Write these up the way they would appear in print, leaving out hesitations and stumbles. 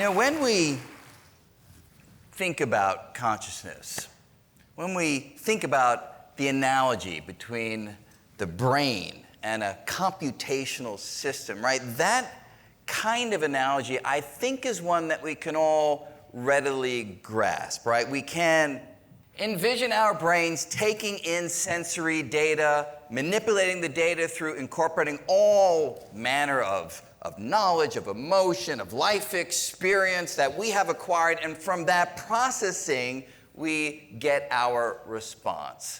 When we think about consciousness, when we think about the analogy between the brain and a computational system, right? That kind of analogy, I think, is one that we can all readily grasp, right? We can envision our brains taking in sensory data, manipulating the data through incorporating all manner of knowledge, of emotion, of life experience that we have acquired, and from that processing, we get our response.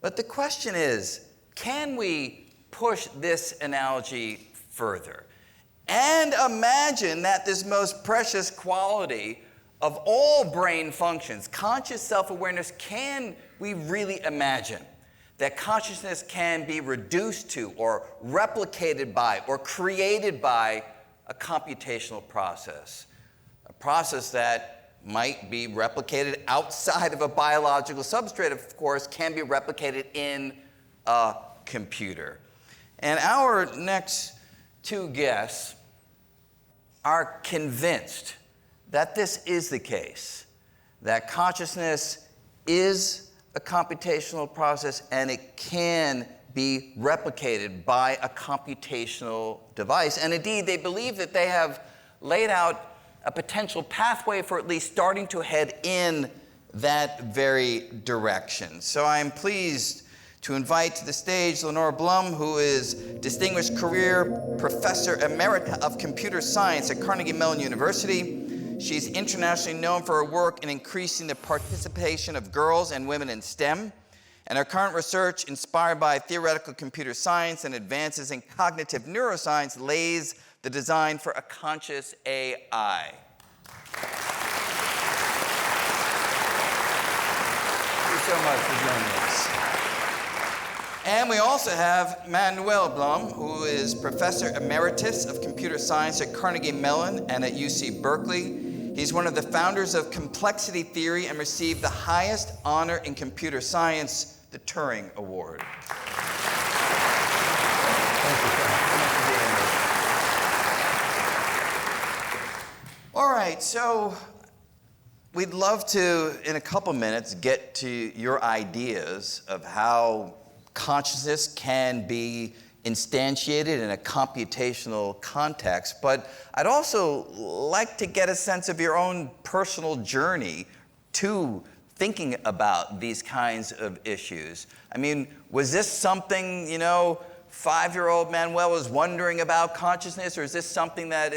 But the question is, can we push this analogy further and imagine that this most precious quality of all brain functions, conscious self-awareness, can we really imagine that consciousness can be reduced to or replicated by or created by a computational process? A process that might be replicated outside of a biological substrate, of course, can be replicated in a computer. And our next two guests are convinced that this is the case, that consciousness is a computational process and it can be replicated by a computational device. And indeed, they believe that they have laid out a potential pathway for at least starting to head in that very direction. So I'm pleased to invite to the stage Lenore Blum, who is Distinguished Career Professor Emerita of Computer Science at Carnegie Mellon University. She's internationally known for her work in increasing the participation of girls and women in STEM, and her current research, inspired by theoretical computer science and advances in cognitive neuroscience, lays the design for a conscious AI. Thank you so much for joining us. And we also have Manuel Blum, who is Professor Emeritus of Computer Science at Carnegie Mellon and at UC Berkeley. He's one of the founders of complexity theory and received the highest honor in computer science, the Turing Award. Thank you for being here. All right, so we'd love to, in a couple minutes, get to your ideas of how consciousness can be instantiated in a computational context, but I'd also like to get a sense of your own personal journey to thinking about these kinds of issues. I mean, was this something, 5-year-old Manuel was wondering about consciousness, or is this something that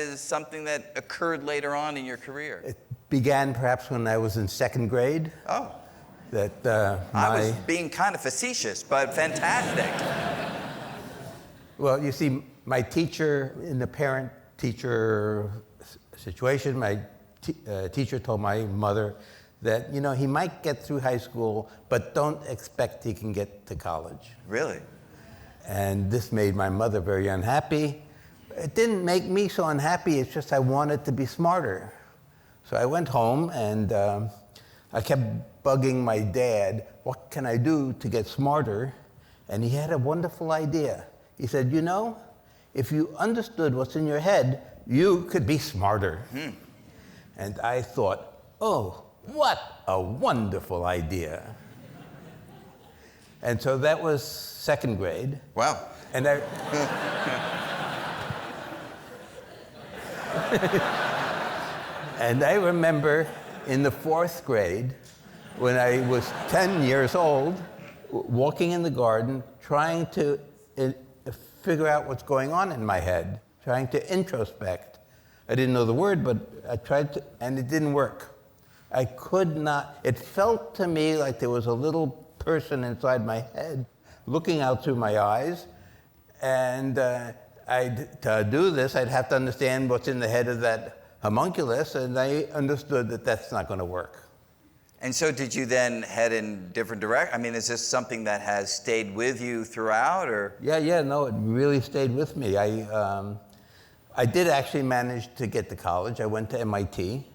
occurred later on in your career? It began perhaps when I was in second grade. Oh. I was being kind of facetious, but fantastic. Well, you see, my teacher, in the parent-teacher situation, my teacher told my mother that, he might get through high school, but don't expect he can get to college. Really? And this made my mother very unhappy. It didn't make me so unhappy, it's just I wanted to be smarter. So I went home and I kept bugging my dad, what can I do to get smarter? And he had a wonderful idea. He said, if you understood what's in your head, you could be smarter. And I thought, oh, what a wonderful idea. And so that was second grade. Wow. And and I remember in the fourth grade, when I was 10 years old, walking in the garden, trying to figure out what's going on in my head, trying to introspect. I didn't know the word, but I tried to, and it didn't work. I could not, it felt to me like there was a little person inside my head looking out through my eyes, and to do this, I'd have to understand what's in the head of that homunculus, and I understood that that's not going to work. And so did you then head in different directions? I mean, is this something that has stayed with you throughout, or? Yeah, no, it really stayed with me. I did actually manage to get to college. I went to MIT.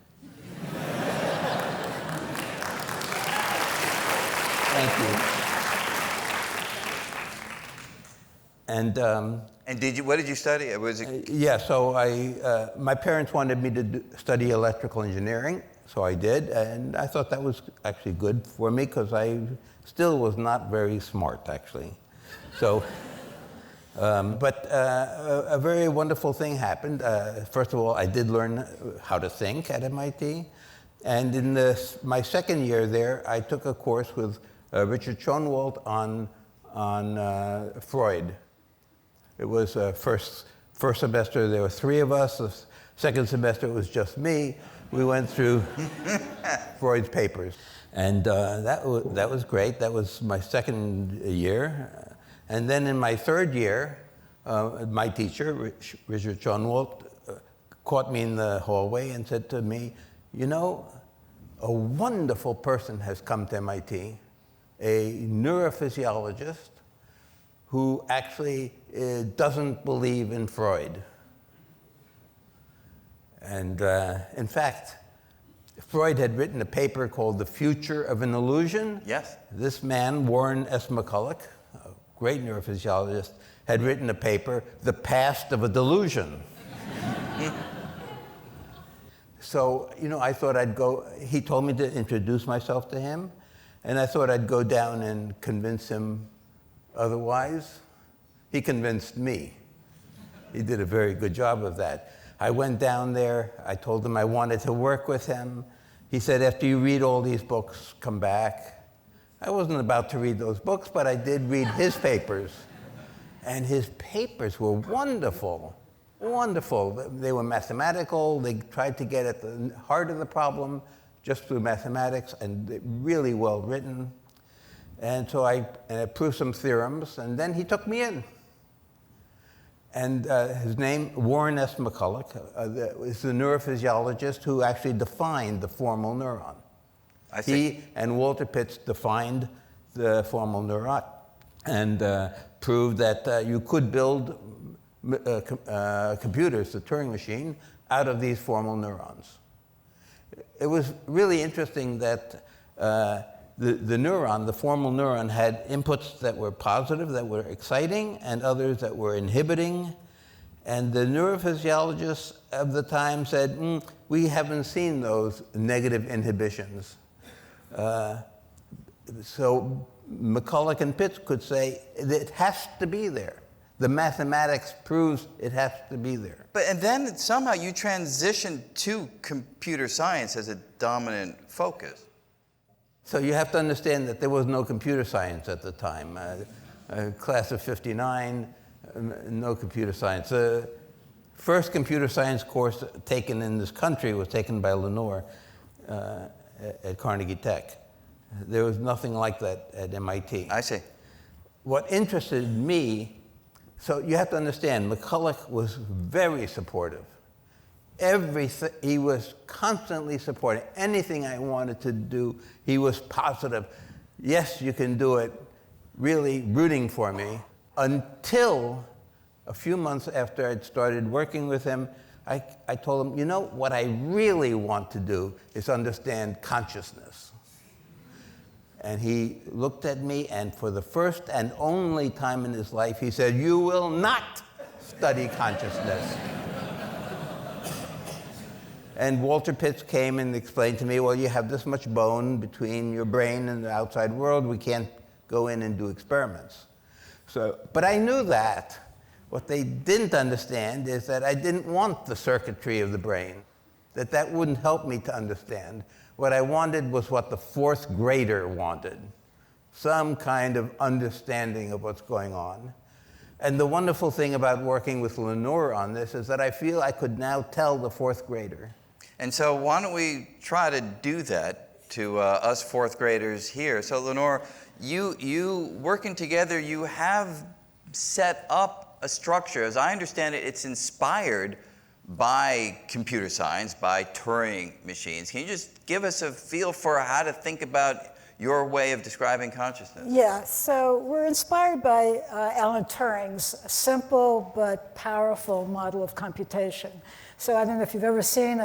Thank you. And And what did you study? Was it? Yeah, so my parents wanted me to study electrical engineering, so I did, and I thought that was actually good for me because I still was not very smart, actually. So, but a very wonderful thing happened. First of all, I did learn how to think at MIT, and in my second year there, I took a course with Richard Schoenwald on Freud. It was first semester, there were 3 of us. The second semester, it was just me. We went through Freud's papers. And that was great. That was my second year. And then in my third year, my teacher, Richard Schoenwald, caught me in the hallway and said to me, you know, a wonderful person has come to MIT, a neurophysiologist who actually doesn't believe in Freud. And in fact, Freud had written a paper called The Future of an Illusion. Yes. This man, Warren S. McCulloch, a great neurophysiologist, had written a paper, The Past of a Delusion. So, you know, I thought I'd go, he told me to introduce myself to him, and I thought I'd go down and convince him otherwise. He convinced me. He did a very good job of that. I went down there, I told him I wanted to work with him. He said, after you read all these books, come back. I wasn't about to read those books, but I did read his papers. And his papers were wonderful, wonderful. They were mathematical, they tried to get at the heart of the problem just through mathematics, and really well written. And so I proved some theorems, and then he took me in. And his name, Warren S. McCulloch, is the neurophysiologist who actually defined the formal neuron. I see. He and Walter Pitts defined the formal neuron and proved that you could build computers, the Turing machine, out of these formal neurons. It was really interesting that the neuron, the formal neuron, had inputs that were positive, that were exciting, and others that were inhibiting. And the neurophysiologists of the time said, we haven't seen those negative inhibitions. So McCulloch and Pitts could say, it has to be there. The mathematics proves it has to be there. And then somehow you transitioned to computer science as a dominant focus. So you have to understand that there was no computer science at the time. Class of '59, no computer science. The first computer science course taken in this country was taken by Lenore at Carnegie Tech. There was nothing like that at MIT. I see. What interested me, so you have to understand, McCulloch was very supportive. He was constantly supporting anything I wanted to do. He was positive. Yes, you can do it. Really rooting for me. Until a few months after I'd started working with him, I told him, you know, what I really want to do is understand consciousness. And he looked at me, and for the first and only time in his life, he said, you will not study consciousness. And Walter Pitts came and explained to me, well, you have this much bone between your brain and the outside world. We can't go in and do experiments. But I knew that. What they didn't understand is that I didn't want the circuitry of the brain, that wouldn't help me to understand. What I wanted was what the fourth grader wanted, some kind of understanding of what's going on. And the wonderful thing about working with Lenore on this is that I feel I could now tell the fourth grader. And so why don't we try to do that to us fourth graders here. So Lenore, you working together, you have set up a structure. As I understand it, it's inspired by computer science, by Turing machines. Can you just give us a feel for how to think about your way of describing consciousness? Yeah, so we're inspired by Alan Turing's simple but powerful model of computation. So I don't know if you've ever seen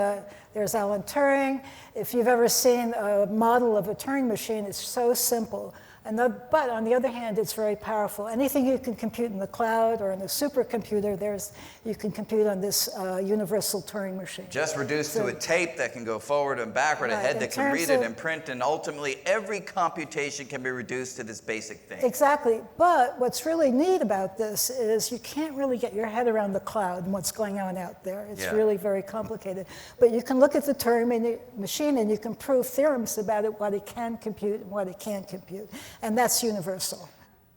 there's Alan Turing. If you've ever seen a model of a Turing machine, it's so simple. But on the other hand, it's very powerful. Anything you can compute in the cloud or in a supercomputer, you can compute on this universal Turing machine. Just reduced to a tape that can go forward and backward, a head that can read it and print, and ultimately every computation can be reduced to this basic thing. Exactly. But what's really neat about this is you can't really get your head around the cloud and what's going on out there. It's really very complicated. But you can look at the Turing machine and you can prove theorems about it, what it can compute and what it can't compute. And that's universal.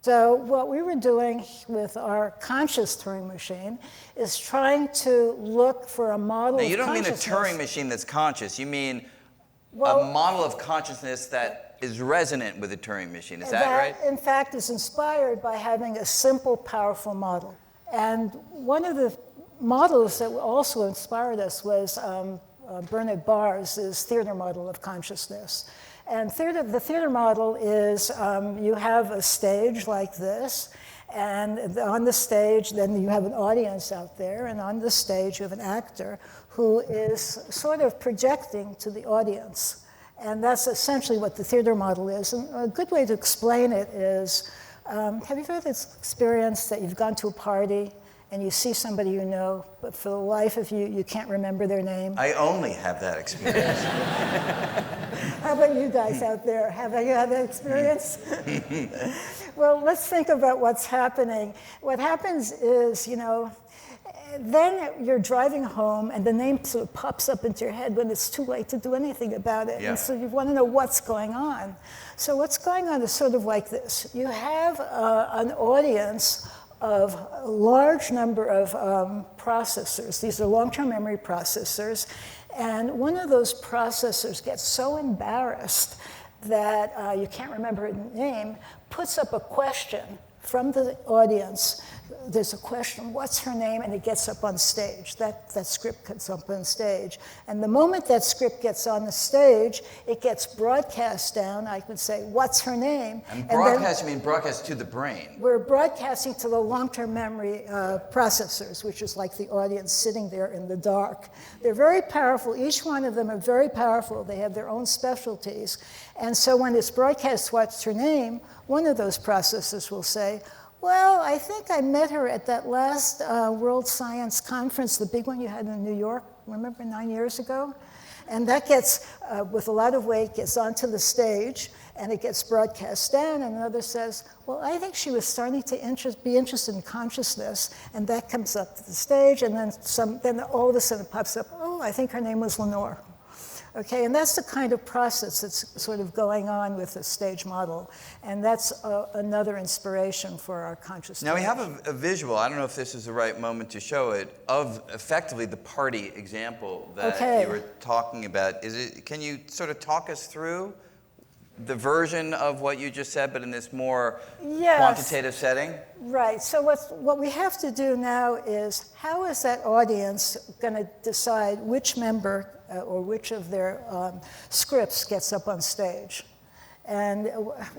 So what we were doing with our conscious Turing machine is trying to look for a model of consciousness. Now, you don't mean a Turing machine that's conscious. You mean a model of consciousness that is resonant with a Turing machine. Is that right? In fact, is inspired by having a simple, powerful model. And one of the models that also inspired us was Bernard Bars's theater model of consciousness. And the theater model is you have a stage like this, and on the stage, then you have an audience out there, and on the stage you have an actor who is sort of projecting to the audience. And that's essentially what the theater model is. And a good way to explain it is, have you ever had this experience that you've gone to a party and you see somebody you know, but for the life of you, you can't remember their name? I only have that experience. How about you guys out there? Have you had that experience? Well, let's think about what's happening. What happens is, then you're driving home and the name sort of pops up into your head when it's too late to do anything about it. Yeah. And so you want to know what's going on. So what's going on is sort of like this. You have an audience of a large number of processors. These are long-term memory processors. And one of those processors gets so embarrassed that you can't remember her name, puts up a question from the audience. There's a question, what's her name? And it gets up on stage. That script gets up on stage. And the moment that script gets on the stage, it gets broadcast down. I could say, what's her name? And broadcast, you mean broadcast to the brain? We're broadcasting to the long-term memory processors, which is like the audience sitting there in the dark. They're very powerful. Each one of them are very powerful. They have their own specialties. And so when it's broadcast, what's her name? One of those processors will say, well, I think I met her at that last World Science Conference, the big one you had in New York, remember 9 years ago? And that gets, with a lot of weight, gets onto the stage, and it gets broadcast down, and another says, well, I think she was starting to be interested in consciousness, and that comes up to the stage, and then all of a sudden it pops up, oh, I think her name was Lenore. Okay, and that's the kind of process that's sort of going on with the stage model. And that's another inspiration for our consciousness. Now we have a visual, I don't know if this is the right moment to show it, of effectively the party example that you were talking about. Can you sort of talk us through the version of what you just said, but in this more quantitative setting? Right, so what we have to do now is, how is that audience going to decide which member or which of their scripts gets up on stage? And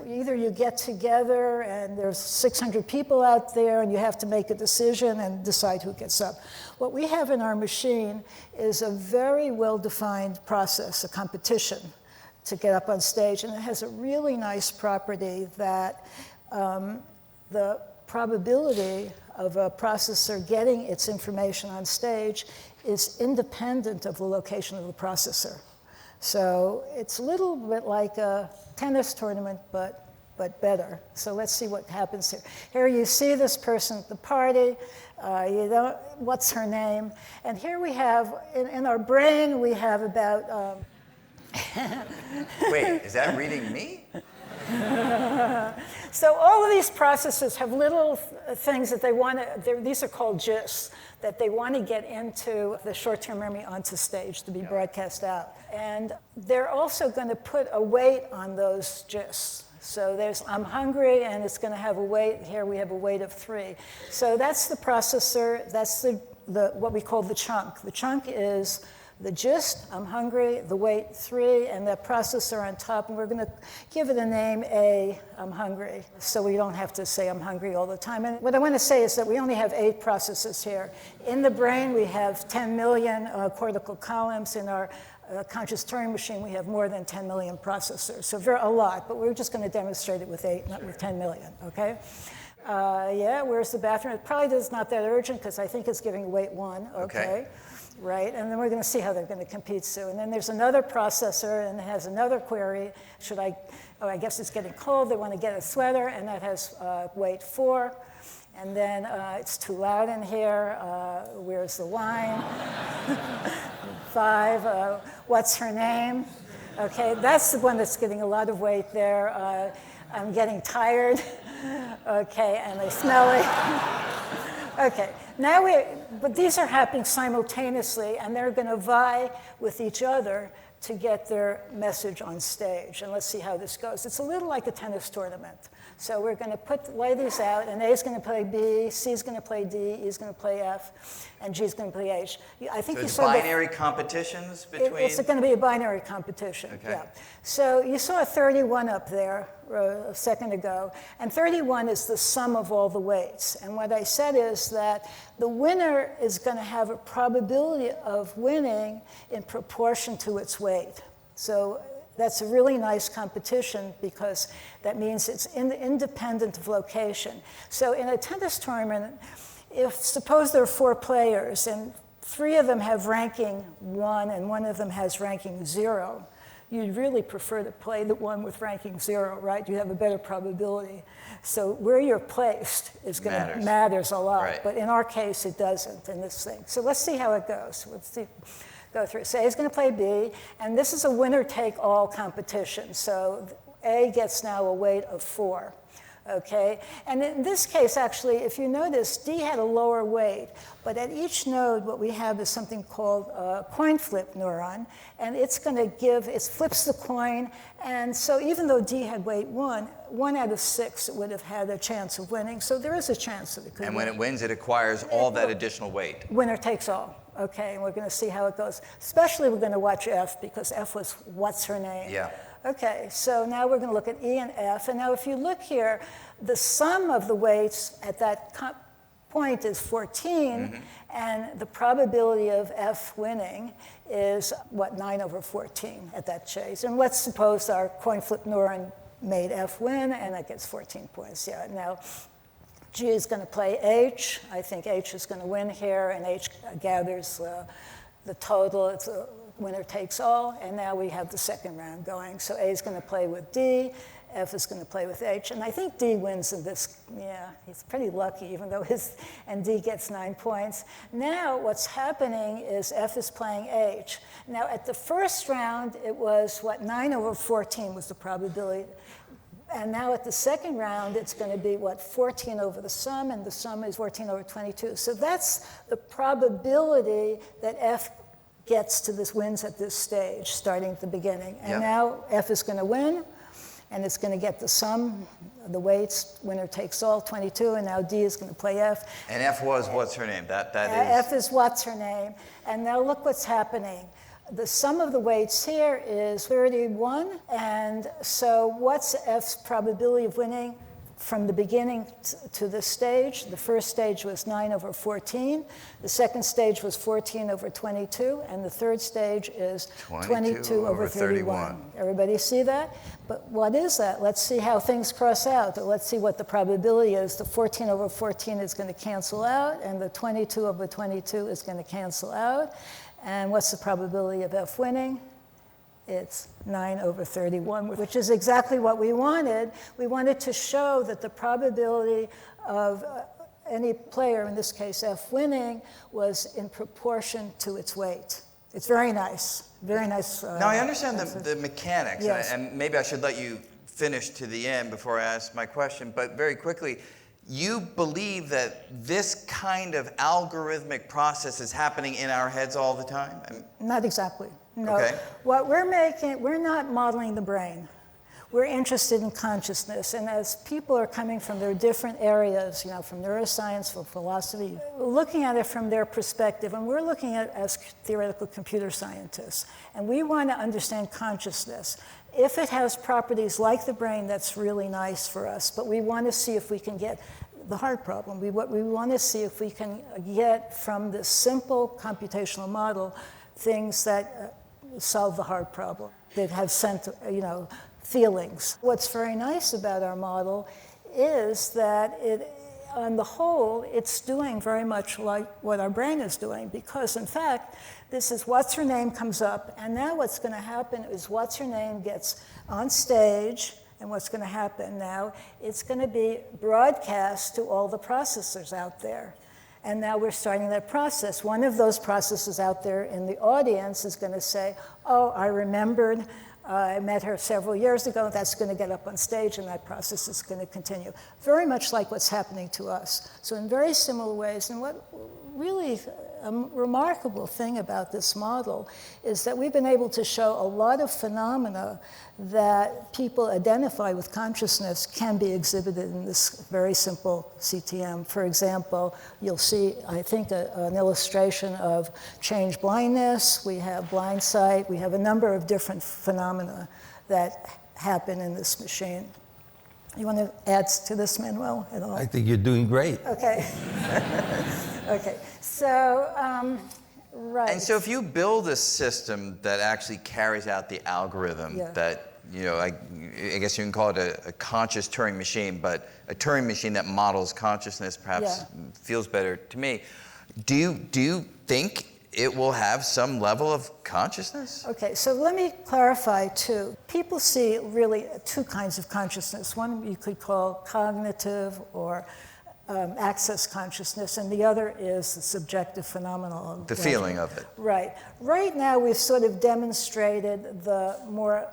either you get together and there's 600 people out there and you have to make a decision and decide who gets up. What we have in our machine is a very well-defined process, a competition to get up on stage, and it has a really nice property that the probability of a processor getting its information on stage is independent of the location of the processor. So it's a little bit like a tennis tournament, but better. So let's see what happens here. Here you see this person at the party. What's her name? And here we have, in our brain, we have about... Wait, is that reading me? So all of these processes have little things that they want to, these are called GIFs, that they want to get into the short-term memory onto stage to be broadcast out. And they're also going to put a weight on those GIFs. So there's I'm hungry, and it's going to have a weight. Here we have a weight of 3. So that's the processor. That's the what we call the chunk. The chunk is the gist, I'm hungry, the weight 3, and that processor on top, and we're going to give it a name A, I'm hungry, so we don't have to say I'm hungry all the time. And what I want to say is that we only have 8 processes here. In the brain, we have 10 million cortical columns. In our a conscious Turing machine, we have more than 10 million processors. So a lot, but we're just going to demonstrate it with 8, not with 10 million, okay? Yeah, where's the bathroom? It probably is not that urgent because I think it's giving weight 1, okay? Right, and then we're going to see how they're going to compete soon. And then there's another processor, and it has another query. I guess it's getting cold. They want to get a sweater, and that has weight 4. And then it's too loud in here. Where's the wine? 5, what's her name? Okay, that's the one that's getting a lot of weight there. I'm getting tired. Okay, and they smell it. Okay, but these are happening simultaneously, and they're going to vie with each other to get their message on stage. And let's see how this goes. It's a little like a tennis tournament. So we're going to lay these out, and A is going to play B, C is going to play D, E is going to play F, and G is going to play H. I think so you it's saw binary competitions between? It's going to be a binary competition, okay. Yeah. So you saw 31 up there a second ago, and 31 is the sum of all the weights. And what I said is that the winner is going to have a probability of winning in proportion to its weight. So that's a really nice competition because that means it's independent of location. So in a tennis tournament, suppose there are 4 players and 3 of them have ranking 1 and 1 of them has ranking 0, you'd really prefer to play the one with ranking 0, right? You have a better probability. So where you're placed is going to matters a lot, right. But in our case, it doesn't in this thing. So let's see how it goes. Let's see. Go through. So A is going to play B, and this is a winner-take-all competition. So A gets now a weight of 4, okay? And in this case, actually, if you notice, D had a lower weight, but at each node, what we have is something called a coin flip neuron, and it's going to it flips the coin, and so even though D had weight 1 out of 6 it would have had a chance of winning, so there is a chance that it could win. And when it wins, it acquires all that additional weight. Winner takes all. Okay, and we're going to see how it goes. Especially we're going to watch F because F was what's her name. Yeah. Okay, so now we're going to look at E and F. And now if you look here, the sum of the weights at that point is 14, and the probability of F winning is, 9/14 at that chase. And let's suppose our coin flip neuron made F win, and that gets 14 points. Yeah, now G is going to play H. I think H is going to win here, and H gathers the total. It's a winner takes all, and now we have the second round going. So A is going to play with D, F is going to play with H, and I think D wins in this. Yeah, he's pretty lucky, even though and D gets 9 points. Now what's happening is F is playing H. Now at the first round, it was 9/14 was the probability. And now at the second round, it's going to be 14 over the sum, and the sum is 14/22. So that's the probability that F gets to wins at this stage, starting at the beginning. And now F is going to win, and it's going to get the sum, the weights, winner takes all, 22, and now D is going to play F. And F was what's her name? That is. F is what's her name. And now look what's happening. The sum of the weights here is 31, and so what's F's probability of winning from the beginning to this stage? The first stage was 9/14, the second stage was 14/22, and the third stage is 22/31. Everybody see that? But what is that? Let's see how things cross out. Let's see what the probability is. The 14/14 is going to cancel out, and the 22/22 is going to cancel out. And what's the probability of F winning? It's 9/31, which is exactly what we wanted. We wanted to show that the probability of any player, in this case F winning, was in proportion to its weight. It's very nice, very nice. Now I understand the mechanics, yes. and maybe I should let you finish to the end before I ask my question, but very quickly, you believe that this kind of algorithmic process is happening in our heads all the time? Not exactly. No. Okay. What we're not modeling the brain. We're interested in consciousness. And as people are coming from their different areas, from neuroscience, from philosophy, looking at it from their perspective, and we're looking at it as theoretical computer scientists, and we want to understand consciousness. If it has properties like the brain, that's really nice for us, but we want to see if we can get the hard problem. We want to see if we can get from this simple computational model things that solve the hard problem, that have feelings. What's very nice about our model is that on the whole, it's doing very much like what our brain is doing, because in fact, this is what's her name comes up, and now what's going to happen is what's her name gets on stage, and what's going to happen now, it's going to be broadcast to all the processors out there. And now we're starting that process. One of those processors out there in the audience is going to say, oh, I remembered, I met her several years ago. That's going to get up on stage, and that process is going to continue. Very much like what's happening to us. So in very similar ways, and what really a remarkable thing about this model is that we've been able to show a lot of phenomena that people identify with consciousness can be exhibited in this very simple CTM. For example, you'll see, I think, an illustration of change blindness. We have blind sight. We have a number of different phenomena that happen in this machine. You want to add to this, Manuel, at all? I think you're doing great. Okay. Okay. So, right. And so if you build a system that actually carries out the algorithm that, I guess you can call it a conscious Turing machine, but a Turing machine that models consciousness perhaps feels better to me. Do you think it will have some level of consciousness? Okay, so let me clarify too. People see really two kinds of consciousness. One you could call cognitive or access consciousness, and the other is the subjective phenomenon. The feeling of it. Right. Right now we've sort of demonstrated the more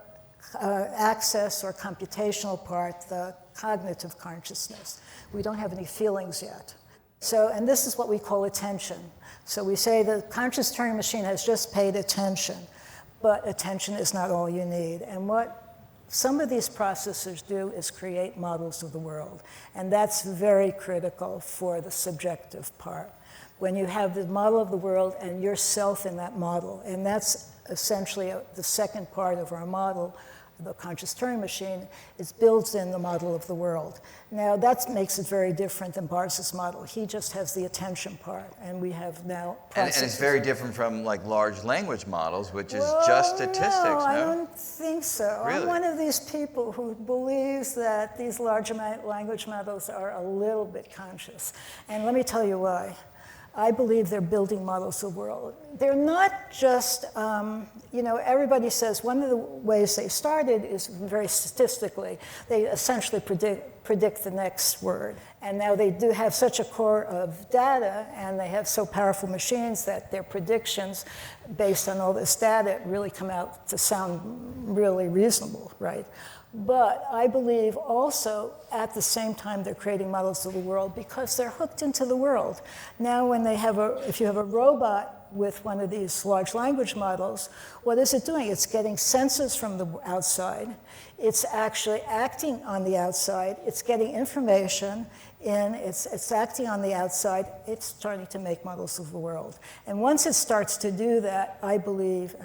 access or computational part, the cognitive consciousness. We don't have any feelings yet. So, and this is what we call attention. So we say the conscious Turing machine has just paid attention, but attention is not all you need. And what some of these processors do is create models of the world. And that's very critical for the subjective part. When you have the model of the world and yourself in that model, and that's essentially the second part of our model, the conscious Turing machine, it builds in the model of the world. Now that makes it very different than Bars's model. He just has the attention part, and we have now processes. And it's very different from like large language models, which is just statistics, no? I don't think so. Really? I'm one of these people who believes that these large language models are a little bit conscious. And let me tell you why. I believe they're building models of the world. They're not just, everybody says one of the ways they started is very statistically. They essentially predict the next word. And now they do have such a core of data, and they have so powerful machines that their predictions, based on all this data, really come out to sound really reasonable, right? But I believe also at the same time they're creating models of the world because they're hooked into the world. Now when they have if you have a robot with one of these large language models, what is it doing? It's getting senses from the outside. It's actually acting on the outside. It's getting information in. It's acting on the outside. It's starting to make models of the world. And once it starts to do that, I believe,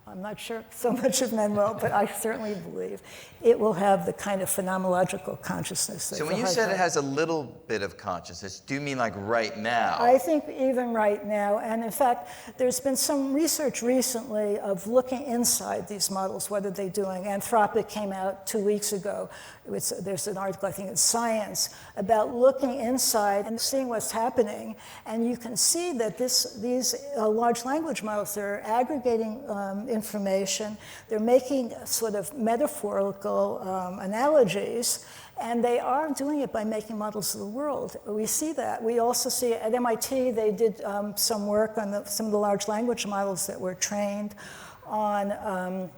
I'm not sure so much of Manuel, but I certainly believe it will have the kind of phenomenological consciousness. So when you said it has a little bit of consciousness, do you mean like right now? I think even right now. And in fact, there's been some research recently of looking inside these models. What are they doing? Anthropic came out 2 weeks ago. There's an article, I think, in Science, about looking inside and seeing what's happening. And you can see that these large language models, they're aggregating information. They're making sort of metaphorical analogies, and they are doing it by making models of the world. We see that. We also see at MIT, they did some work on some of the large language models that were trained on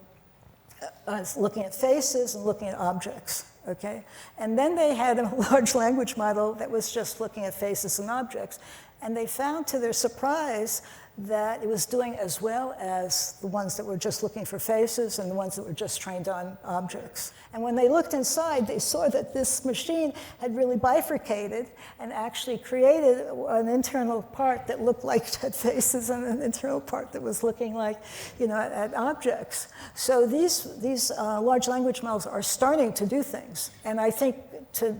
looking at faces and looking at objects. Okay? And then they had a large language model that was just looking at faces and objects. And they found, to their surprise, that it was doing as well as the ones that were just looking for faces and the ones that were just trained on objects. And when they looked inside, they saw that this machine had really bifurcated and actually created an internal part that looked like it had faces and an internal part that was looking like, at objects. So these large language models are starting to do things. And I think to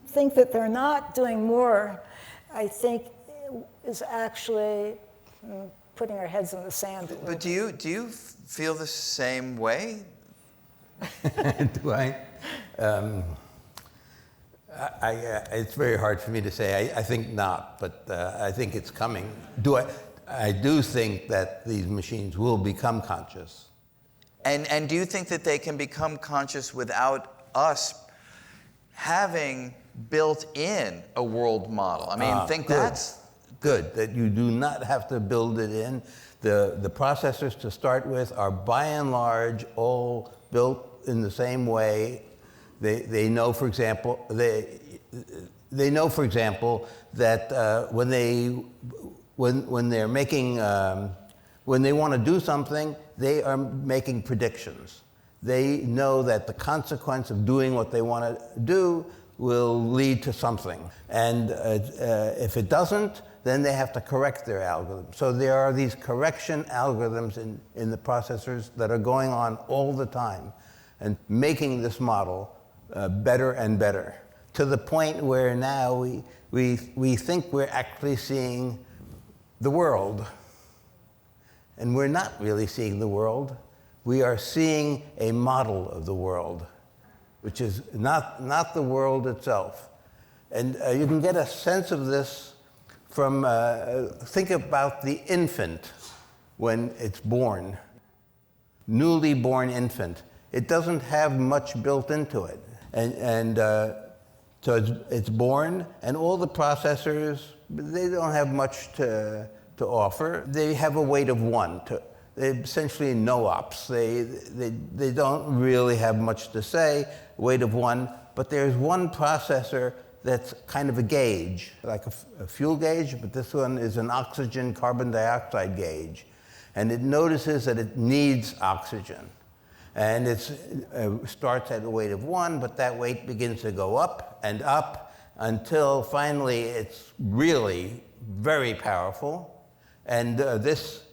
think that they're not doing more, I think is actually putting our heads in the sand. But do you feel the same way? Do I? It's very hard for me to say. I think not, but I think it's coming. I do think that these machines will become conscious. And do you think that they can become conscious without us having built in a world model? I mean, That's good, that you do not have to build it in. The processors to start with are by and large all built in the same way. They know, for example, they know, for example, that when they're making when they want to do something, they are making predictions. They know that the consequence of doing what they want to do will lead to something, and if it doesn't, then they have to correct their algorithm. So there are these correction algorithms in the processors that are going on all the time and making this model better and better, to the point where now we think we're actually seeing the world. And we're not really seeing the world. We are seeing a model of the world, which is not the world itself. And you can get a sense of this from, think about the infant when it's born. Newly born infant. It doesn't have much built into it. And so it's born, and all the processors, they don't have much to offer. They have a weight of 1. They're essentially no-ops. They don't really have much to say, weight of 1, but there's one processor that's kind of a gauge, like a fuel gauge, but this one is an oxygen carbon dioxide gauge. And it notices that it needs oxygen. And it starts at a weight of 1, but that weight begins to go up and up until finally it's really very powerful. And this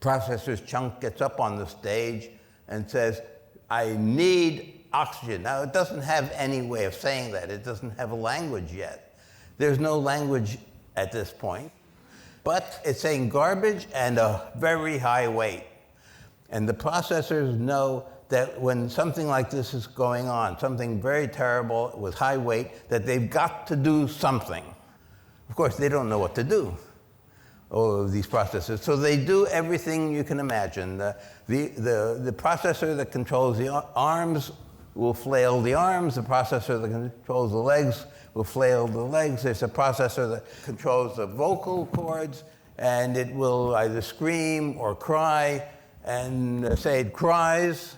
processor's chunk gets up on the stage and says, I need oxygen. Now, it doesn't have any way of saying that. It doesn't have a language yet. There's no language at this point. But it's saying garbage and a very high weight. And the processors know that when something like this is going on, something very terrible with high weight, that they've got to do something. Of course, they don't know what to do, all of these processors. So they do everything you can imagine. The processor that controls the arms will flail the arms. The processor that controls the legs will flail the legs. There's a processor that controls the vocal cords, and it will either scream or cry, and say it cries,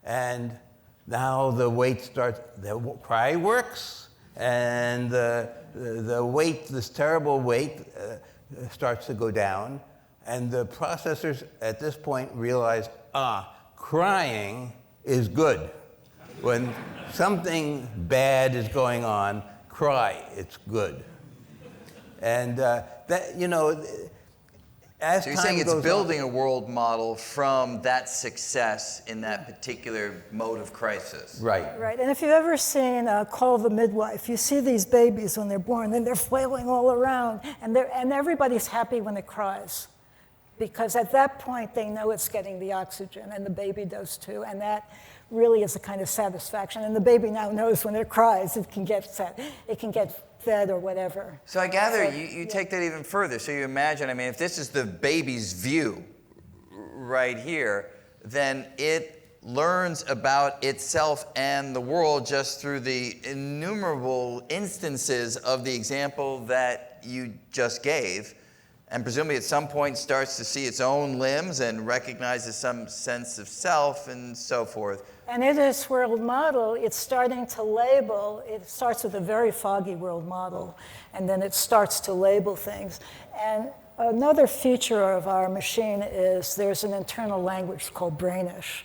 and now the weight starts, the cry works, and the weight, this terrible weight, starts to go down, and the processors at this point realize, crying is good. When something bad is going on, cry, it's good. And that, you know, as so you're time saying it's goes building on, a world model from that success in that particular mode of crisis. Right. Right, and if you've ever seen Call the Midwife, you see these babies when they're born, and they're flailing all around, and everybody's happy when it cries. Because at that point, they know it's getting the oxygen, and the baby does too, and that really is a kind of satisfaction. And the baby now knows when it cries, it can get fed or whatever. So I gather you take that even further. So you imagine, I mean, if this is the baby's view right here, then it learns about itself and the world just through the innumerable instances of the example that you just gave, and presumably at some point starts to see its own limbs and recognizes some sense of self and so forth. And in this world model, it's starting to label. It starts with a very foggy world model, and then it starts to label things. And another feature of our machine is there's an internal language called Brainish,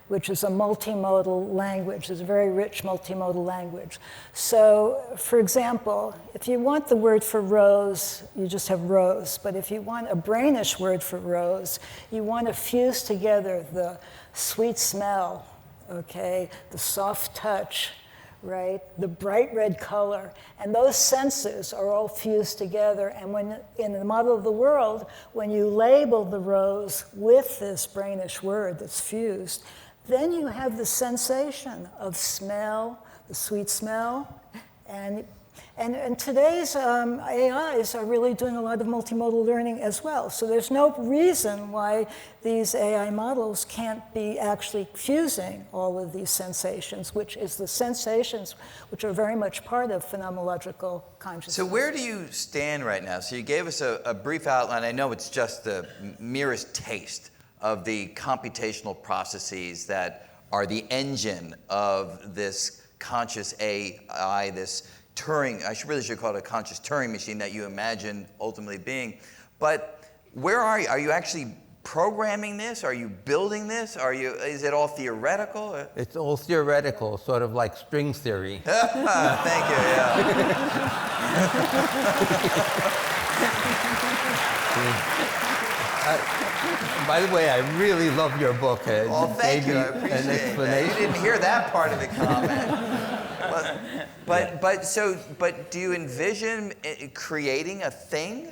which is a multimodal language. It's a very rich multimodal language. So, for example, if you want the word for rose, you just have rose. But if you want a Brainish word for rose, you want to fuse together the sweet smell, okay, the soft touch, right? The bright red color. And those senses are all fused together. And when in the model of the world, when you label the rows with this brainish word that's fused, then you have the sensation of smell, the sweet smell. And today's AIs are really doing a lot of multimodal learning as well. So there's no reason why these AI models can't be actually fusing all of these sensations, which is the sensations which are very much part of phenomenological consciousness. So where do you stand right now? So you gave us a brief outline. I know it's just the merest taste of the computational processes that are the engine of this conscious AI, this Turing, I really should call it a conscious Turing machine that you imagine ultimately being. But where are you? Are you actually programming this? Are you building this? Is it all theoretical? It's all theoretical, sort of like string theory. Thank you, yeah. By the way, I really love your book. Well, thank you. I appreciate that. You didn't hear that part of the comment. But do you envision creating a thing?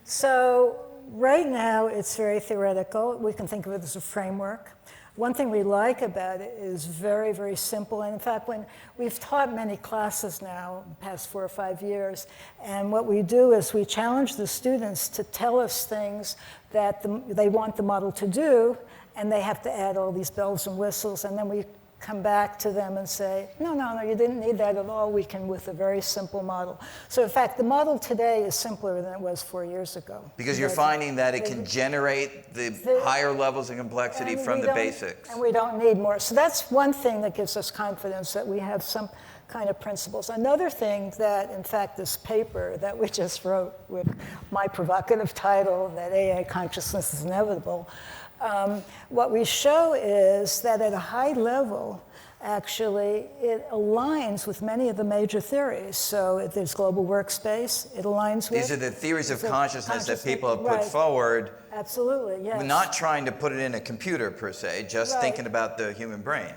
So right now, it's very theoretical. We can think of it as a framework. One thing we like about it is very, very simple. And in fact, when we've taught many classes now, the past 4 or 5 years, and what we do is we challenge the students to tell us things that they want the model to do, and they have to add all these bells and whistles, and then we come back to them and say, no, you didn't need that at all. We can with a very simple model. So in fact, the model today is simpler than it was 4 years ago. Because you're finding that it can generate the higher levels of complexity from the basics. And we don't need more. So that's one thing that gives us confidence that we have some kind of principles. Another thing that, in fact, this paper that we just wrote with my provocative title, that AI consciousness is inevitable, what we show is that at a high level, actually, it aligns with many of the major theories. So there's global workspace, it aligns with... These are the theories of consciousness that people have put forward. Absolutely, yes. Not trying to put it in a computer, per se, just thinking about the human brain.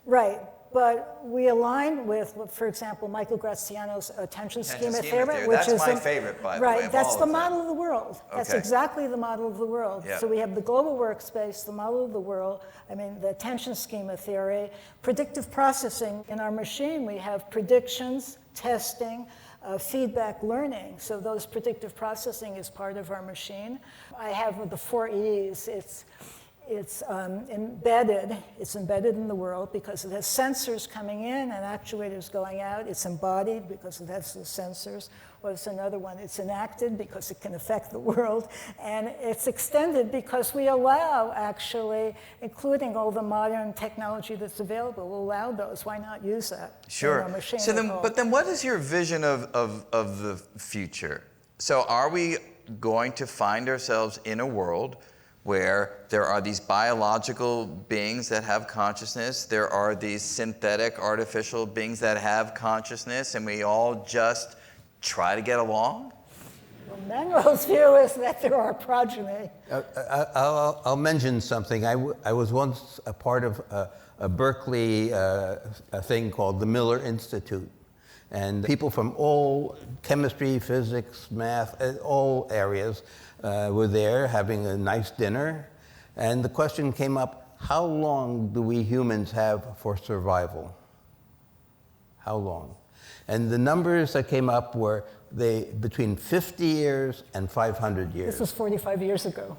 Right. But we align with, for example, Michael Graziano's attention schema theory, which is my favorite, by the way. Right, that's the model of the world. Okay. That's exactly the model of the world. Yep. So we have the global workspace, the model of the world, the attention schema theory, predictive processing. In our machine, we have predictions, testing, feedback learning. So those predictive processing is part of our machine. I have the 4 E's. It's embedded in the world because it has sensors coming in and actuators going out. It's embodied because it has the sensors. What's another one? It's enacted because it can affect the world. And it's extended because we allow, actually, including all the modern technology that's available, we'll allow those. Why not use that? Sure. In our machine? So then what is your vision of the future? So are we going to find ourselves in a world where there are these biological beings that have consciousness, there are these synthetic, artificial beings that have consciousness, and we all just try to get along? Well, Manuel's view is that there are progeny. I'll mention something. I was once a part of a Berkeley a thing called the Miller Institute. And people from all chemistry, physics, math, all areas were there having a nice dinner. And the question came up, how long do we humans have for survival? How long? And the numbers that came up were between 50 years and 500 years. This was 45 years ago.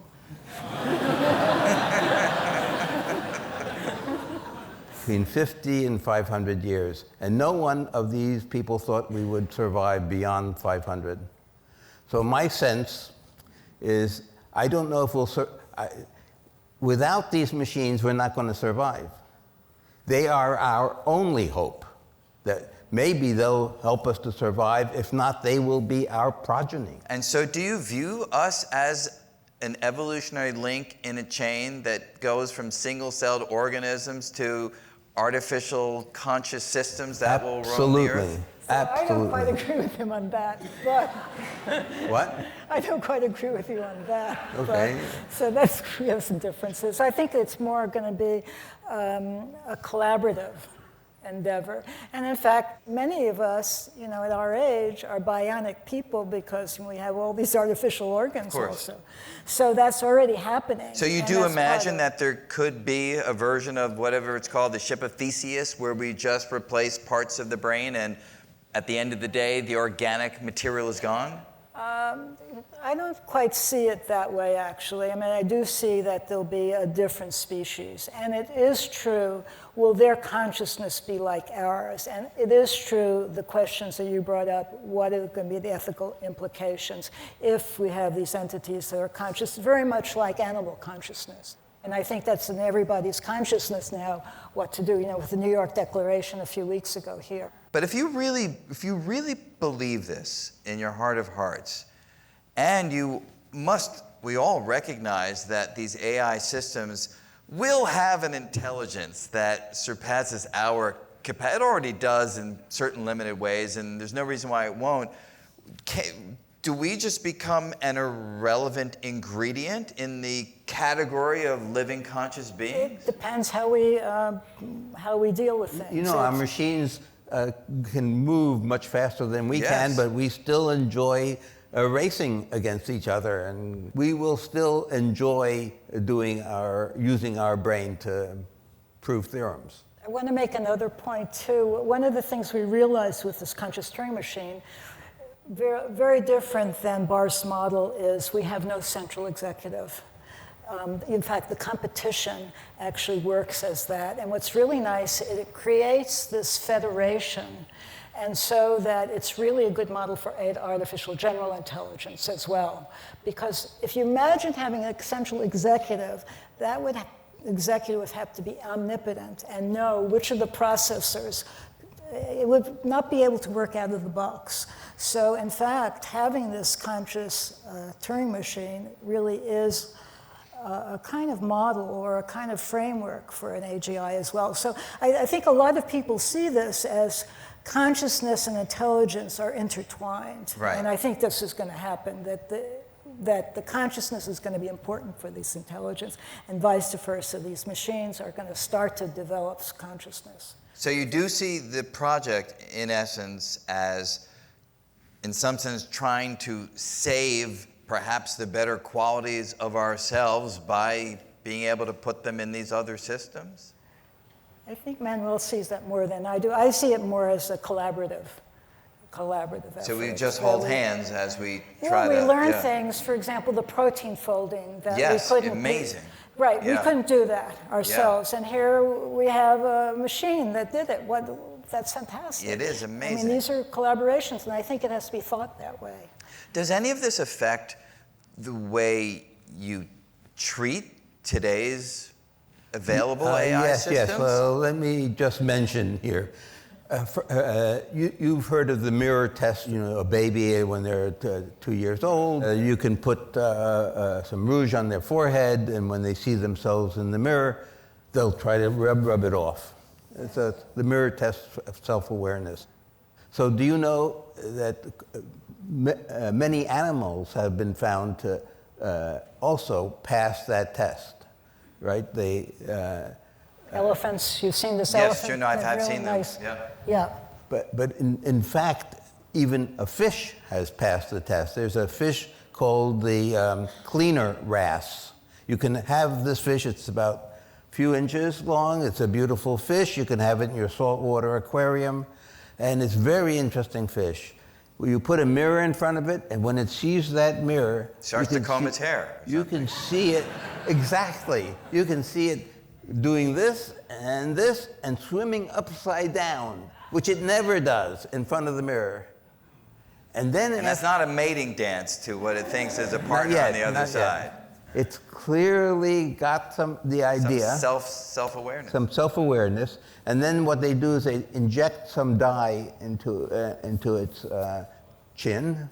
Between 50 and 500 years. And no one of these people thought we would survive beyond 500. So my sense is, I don't know if without these machines, we're not going to survive. They are our only hope. That maybe they'll help us to survive. If not, they will be our progeny. And so do you view us as an evolutionary link in a chain that goes from single-celled organisms to artificial conscious systems that will roam the Earth? Absolutely. I don't quite agree with him on that, but... What? I don't quite agree with you on that. Okay. So we have some differences. I think it's more going to be a collaborative endeavor. And in fact, many of us, at our age are bionic people because we have all these artificial organs also. So that's already happening. So you do imagine that there could be a version of whatever it's called, the ship of Theseus, where we just replace parts of the brain and at the end of the day, the organic material is gone? I don't quite see it that way, actually. I mean, I do see that there'll be a different species. And it is true, will their consciousness be like ours? And it is true, the questions that you brought up, what are going to be the ethical implications if we have these entities that are conscious, very much like animal consciousness. And I think that's in everybody's consciousness now, what to do, with the New York Declaration a few weeks ago here. But if you really believe this in your heart of hearts, and we all recognize that these AI systems will have an intelligence that surpasses our capacity. It already does in certain limited ways, and there's no reason why it won't. Do we just become an irrelevant ingredient in the category of living conscious beings? It depends how we deal with things. Our machines can move much faster than we can, but we still enjoy racing against each other, and we will still enjoy using our brain to prove theorems. I want to make another point too. One of the things we realized with this conscious Turing machine, very, very different than Barr's model, is we have no central executive. In fact, the competition actually works as that. And what's really nice, it creates this federation, and so that it's really a good model for artificial general intelligence as well. Because if you imagine having a central executive, executive would have to be omnipotent and know which of the processors. It would not be able to work out of the box. So in fact, having this conscious Turing machine really is a kind of model or a kind of framework for an AGI as well. So I think a lot of people see this as consciousness and intelligence are intertwined. Right. And I think this is going to happen, that the consciousness is going to be important for this intelligence, and vice versa. These machines are going to start to develop consciousness. So you do see the project, in essence, as, in some sense, trying to save perhaps the better qualities of ourselves by being able to put them in these other systems? I think Manuel sees that more than I do. I see it more as a collaborative effort. So we just hold hands as we try to... we learn things, for example, the protein folding that we couldn't... Amazing. Right, we couldn't do that ourselves. And here we have a machine that did it. That's fantastic. It is amazing. I mean, these are collaborations, and I think it has to be thought that way. Does any of this affect the way you treat today's available AI systems? Yes. Well, let me just mention here. You've heard of the mirror test, a baby when they're 2 years old. You can put some rouge on their forehead, and when they see themselves in the mirror, they'll try to rub it off. It's the mirror test of self-awareness. So do you know that many animals have been found to also pass that test, right? Elephants, you've seen this elephant? Yes, sure, no, I've really seen nice. them. Yeah. But in fact, even a fish has passed the test. There's a fish called the cleaner wrasse. You can have this fish, it's about a few inches long. It's a beautiful fish. You can have it in your saltwater aquarium. And it's a very interesting fish. You put a mirror in front of it, and when it sees that mirror... Starts to comb its hair. You can see it, exactly. You can see it doing this, and swimming upside down, which it never does in front of the mirror. And then... And that's not a mating dance to what it thinks is a partner on the other side. It's clearly got the idea. Some self-awareness. Some self-awareness. And then what they do is they inject some dye into its chin.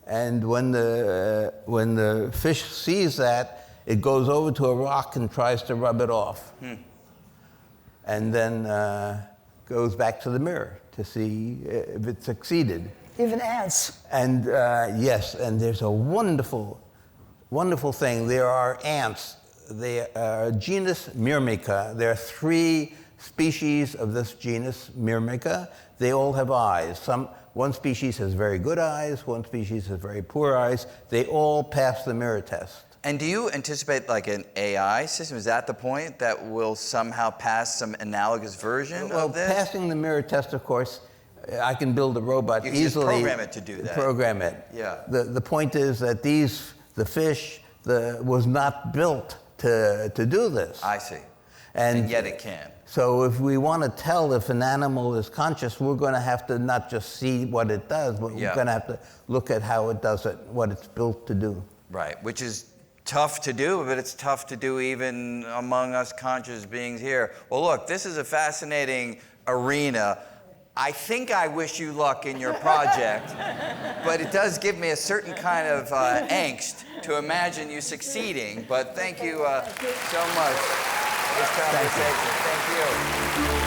And when the fish sees that, it goes over to a rock and tries to rub it off. And then goes back to the mirror to see if it succeeded. Even ants. And yes, and there's a wonderful thing. There are ants. They are genus Myrmica. There are 3 species of this genus, Myrmica, they all have eyes. One species has very good eyes, one species has very poor eyes. They all pass the mirror test. And do you anticipate like an AI system? Is that the point, that will somehow pass some analogous version of this? Well, passing the mirror test, of course, I can build a robot You can easily. just program it to do that. Program it. Yeah. The point is that the fish was not built to do this. I see. And yet it can. So if we want to tell if an animal is conscious, we're going to have to not just see what it does, but we're going to have to look at how it does it, what it's built to do. Right, which is tough to do, but it's tough to do even among us conscious beings here. Well, look, this is a fascinating arena. I think I wish you luck in your project, but it does give me a certain kind of angst to imagine you succeeding. But thank you so much for this conversation. Thank you.